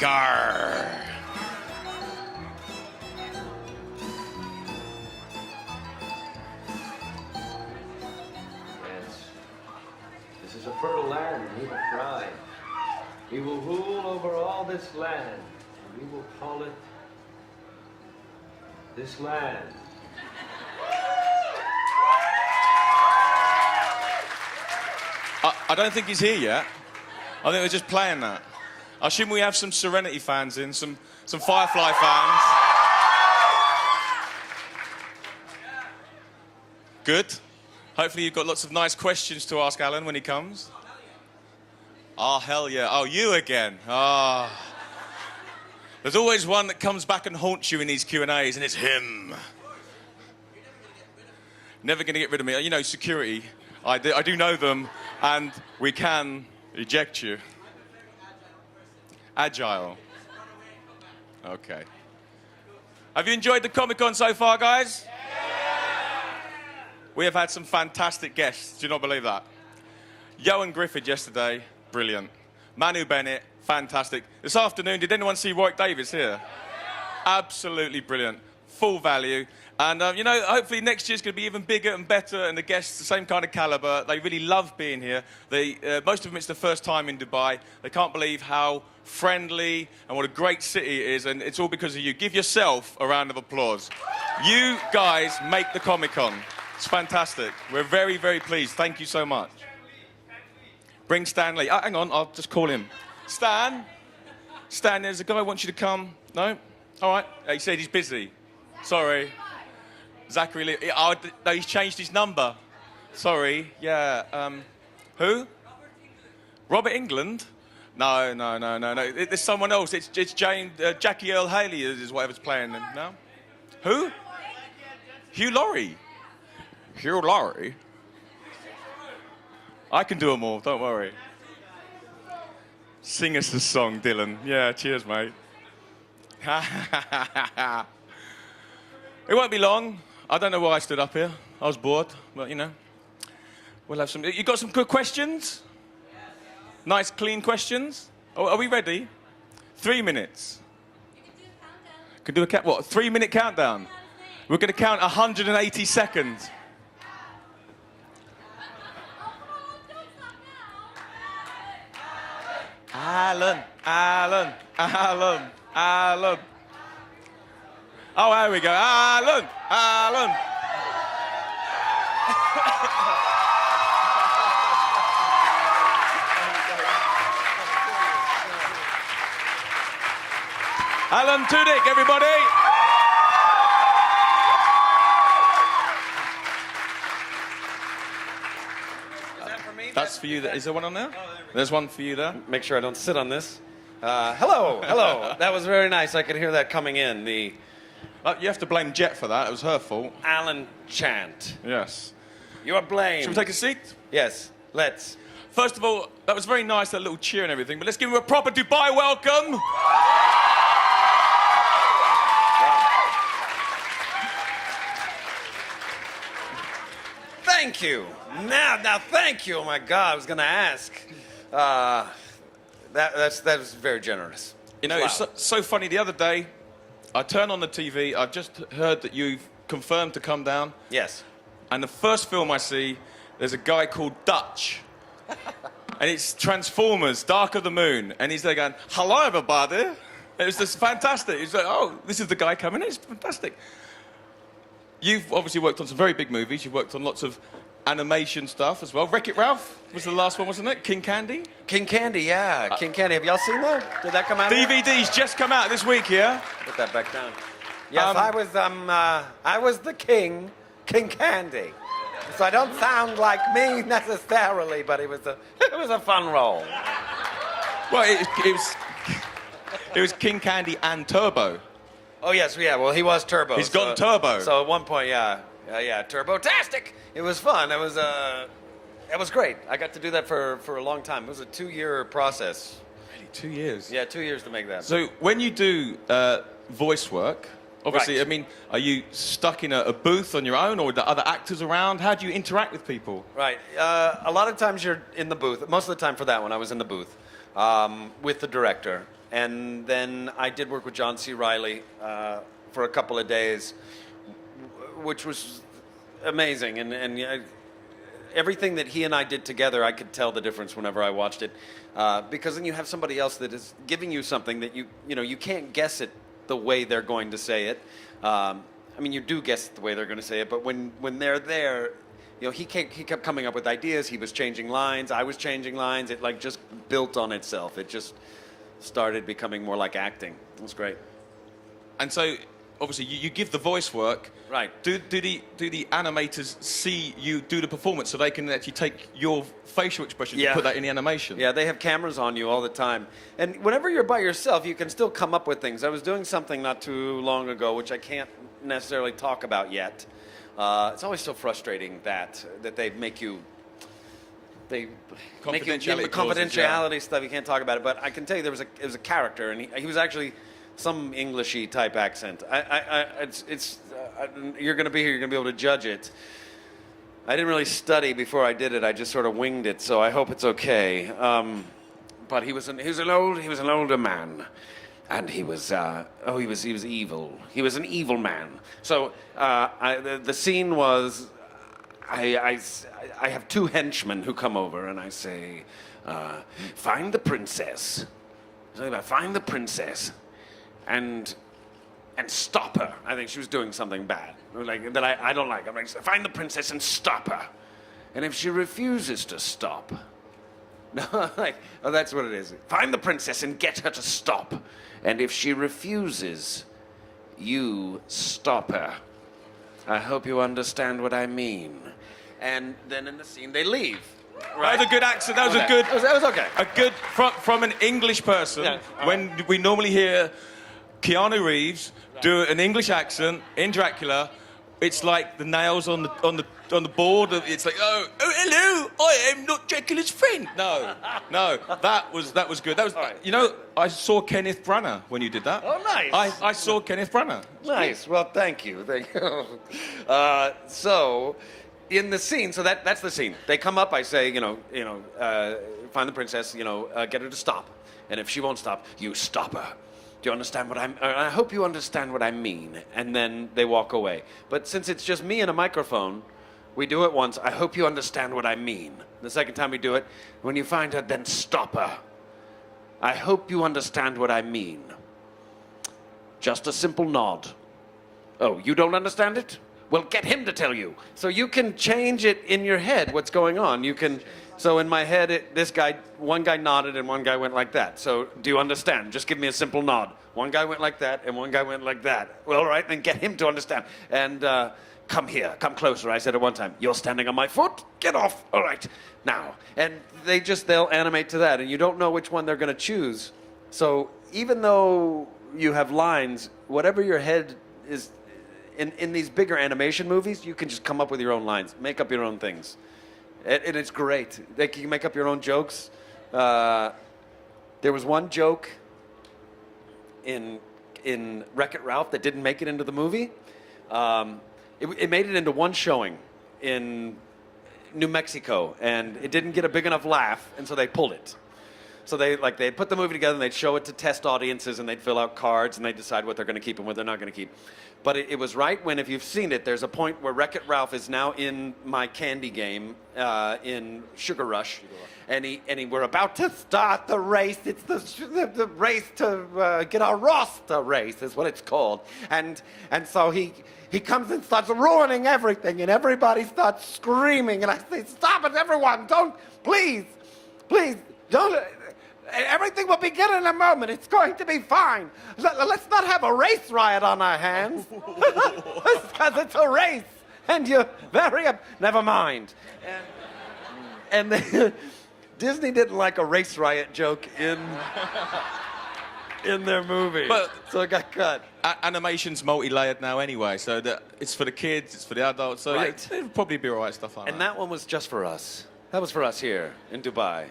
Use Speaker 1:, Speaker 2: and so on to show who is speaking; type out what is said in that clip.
Speaker 1: Garr.
Speaker 2: Yes. This is a fertile land, and he will thrive. He will rule over all this land, and we will call it this land.
Speaker 1: I don't think he's here yet. I think we're just playing that. I assume we have some Serenity fans in, some Firefly fans. Good. Hopefully you've got lots of nice questions to ask Alan when he comes. Oh, hell yeah. Oh, you again. Ah. Oh. There's always one that comes back and haunts you in these Q&As, and it's him. Never going to get rid of me. You know, security. I do know them, and we can eject you. Agile. Okay. Have you enjoyed the Comic-Con so far, guys? We have had some fantastic guests. Do you not believe that? Johan Griffith yesterday, brilliant. Manu Bennett, fantastic. This afternoon, did anyone see Warwick Davis here? Absolutely brilliant. Full value. And, you know, hopefully next year's going to be even bigger and better, and the guests the same kind of caliber. They really love being here. Most of them, it's the first time in Dubai. They can't believe how friendly and what a great city it is, and it's all because of you. Give yourself a round of applause. You guys make the Comic-Con. It's fantastic. We're very, very pleased. Thank you so much. Bring Stanley. Hang on, I'll just call him. Stan? Stan, there's a guy who wants you to come. No? All right. He said he's busy. Sorry. Zachary Lee. Oh, no, he's changed his number. Sorry. Yeah. Who? Robert England? No. There's someone else. It's Jackie Earl Haley is whatever's playing them. No? Who? Hugh Laurie. Hugh Laurie? I can do them all, don't worry. Sing us a song, Dylan. Yeah, cheers, mate. It won't be long. I don't know why I stood up here. I was bored, but, you know. We'll have some... You got some good questions? Nice, clean questions? Oh, are we ready? 3 minutes. You can do a countdown. What, a 3-minute countdown? We're going to count 180 seconds. Alan. Oh, there we go. Alan. Alan Tudyk, everybody.
Speaker 2: Is that for me?
Speaker 1: That's for you. Is there one on there? There's one for you there.
Speaker 3: Make sure I don't sit on this. Hello. That was very nice. I could hear that coming in. The
Speaker 1: You have to blame Jet for that. It was her fault.
Speaker 3: Alan chant.
Speaker 1: Yes.
Speaker 3: You are blamed.
Speaker 1: Shall we take a seat?
Speaker 3: Yes, let's.
Speaker 1: First of all, that was very nice, that little cheer and everything, but let's give him a proper Dubai welcome.
Speaker 3: Thank you. Now, thank you. Oh my God, I was going to ask. That was very generous.
Speaker 1: You know, it's so funny. The other day, I turned on the TV. I've just heard that you've confirmed to come down.
Speaker 3: Yes.
Speaker 1: And the first film I see, there's a guy called Dutch. And it's Transformers, Dark of the Moon. And he's there going, hello, everybody. It was just fantastic. He's like, oh, this is the guy coming in. It's fantastic. You've obviously worked on some very big movies. You've worked on lots of animation stuff as well. Wreck-It Ralph was the last one, wasn't it? King Candy?
Speaker 3: King Candy, yeah. King Candy. Have y'all seen that? Did that come out?
Speaker 1: DVD's just come out this week, yeah?
Speaker 3: Put that back down. Yes, I was the King Candy. So I don't sound like me necessarily, but it was a fun role.
Speaker 1: Well, it was King Candy and Turbo.
Speaker 3: Oh yes, yeah. Well, he was Turbo.
Speaker 1: He's gone Turbo.
Speaker 3: So at one point, yeah, Turbo-tastic. It was fun. It was great. I got to do that for a long time. It was a 2-year process.
Speaker 1: Really, 2 years?
Speaker 3: Yeah, 2 years to make that.
Speaker 1: So when you do voice work, obviously,
Speaker 3: Right.
Speaker 1: I mean, are you stuck in a booth on your own, or are there other actors around? How do you interact with people?
Speaker 3: Right. A lot of times you're in the booth. Most of the time for that one, I was in the booth with the director. And then I did work with John C. Reilly for a couple of days, which was amazing. And everything that he and I did together, I could tell the difference whenever I watched it. Because then you have somebody else that is giving you something that you can't guess it the way they're going to say it. I mean, you do guess the way they're going to say it, but when they're there, he kept coming up with ideas. He was changing lines. I was changing lines. It just built on itself. It just started becoming more like acting. It was great.
Speaker 1: And so, obviously, you give the voice work.
Speaker 3: Right.
Speaker 1: Do the animators see you do the performance so they can actually take your facial expression and put that in the animation?
Speaker 3: Yeah, they have cameras on you all the time. And whenever you're by yourself, you can still come up with things. I was doing something not too long ago, which I can't necessarily talk about yet. It's always so frustrating that they make you... confidentiality stuff, you can't talk about it. But I can tell you there was a character, and he was actually some Englishy type accent. You're going to be here, you're going to be able to judge it. I didn't really study before I did it. I just sort of winged it, so I hope it's okay. But he was an older man, and he was evil. He was an evil man. So the scene was, I have two henchmen who come over, and I say, find the princess. Something about find the princess, and stop her. I think she was doing something bad, that I don't like. I'm like, find the princess and stop her. And if she refuses to stop, no, that's what it is. Find the princess and get her to stop. And if she refuses, you stop her. I hope you understand what I mean. And then in the scene, they leave. Right?
Speaker 1: That was a good accent. That was a good.
Speaker 3: That was okay.
Speaker 1: A good from an English person.
Speaker 3: Yeah.
Speaker 1: When we normally hear Keanu Reeves do an English accent in Dracula, it's like the nails on the board. It's like, oh hello, I am not Dracula's friend. No, that was good. That was
Speaker 3: right.
Speaker 1: I saw Kenneth Branagh when you did that.
Speaker 3: Oh, nice.
Speaker 1: I saw Kenneth Branagh.
Speaker 3: Nice. Well, thank you. So, in the scene, so that's the scene. They come up. I say, find the princess. Get her to stop. And if she won't stop, you stop her. Do you understand I hope you understand what I mean. And then they walk away. But since it's just me and a microphone, we do it once. I hope you understand what I mean. The second time we do it, when you find her, then stop her. I hope you understand what I mean. Just a simple nod. Oh, you don't understand it? Well, get him to tell you. So you can change it in your head, what's going on. So in my head, one guy nodded and one guy went like that. So do you understand? Just give me a simple nod. One guy went like that and one guy went like that. Well, all right, then get him to understand. And come here, come closer, I said at one time. You're standing on my foot? Get off. All right, now. And they'll animate to that, and you don't know which one they're going to choose. So even though you have lines, whatever your head is, in these bigger animation movies, you can just come up with your own lines, make up your own things. And it's great. You can make up your own jokes. There was one joke in Wreck-It Ralph that didn't make it into the movie. It made it into one showing in New Mexico, and it didn't get a big enough laugh, and so they pulled it. So they'd put the movie together, and they'd show it to test audiences, and they'd fill out cards, and they'd decide what they're going to keep and what they're not going to keep. But it was right when, if you've seen it, there's a point where Wreck-It Ralph is now in my candy game in Sugar Rush. And we're about to start the race. It's the race to get our roster race is what it's called. And so he comes and starts ruining everything, and everybody starts screaming. And I say, stop it, everyone. Don't, please, don't. Everything will begin in a moment. It's going to be fine. Let's not have a race riot on our hands. Because it's a race. And you're never mind. And Disney didn't like a race riot joke in their movie. So it got cut.
Speaker 1: Animation's multi-layered now anyway, so that it's for the kids, it's for the adults, so
Speaker 3: right.
Speaker 1: it'll probably be all right stuff like that.
Speaker 3: And that one was just for us. That was for us here in Dubai.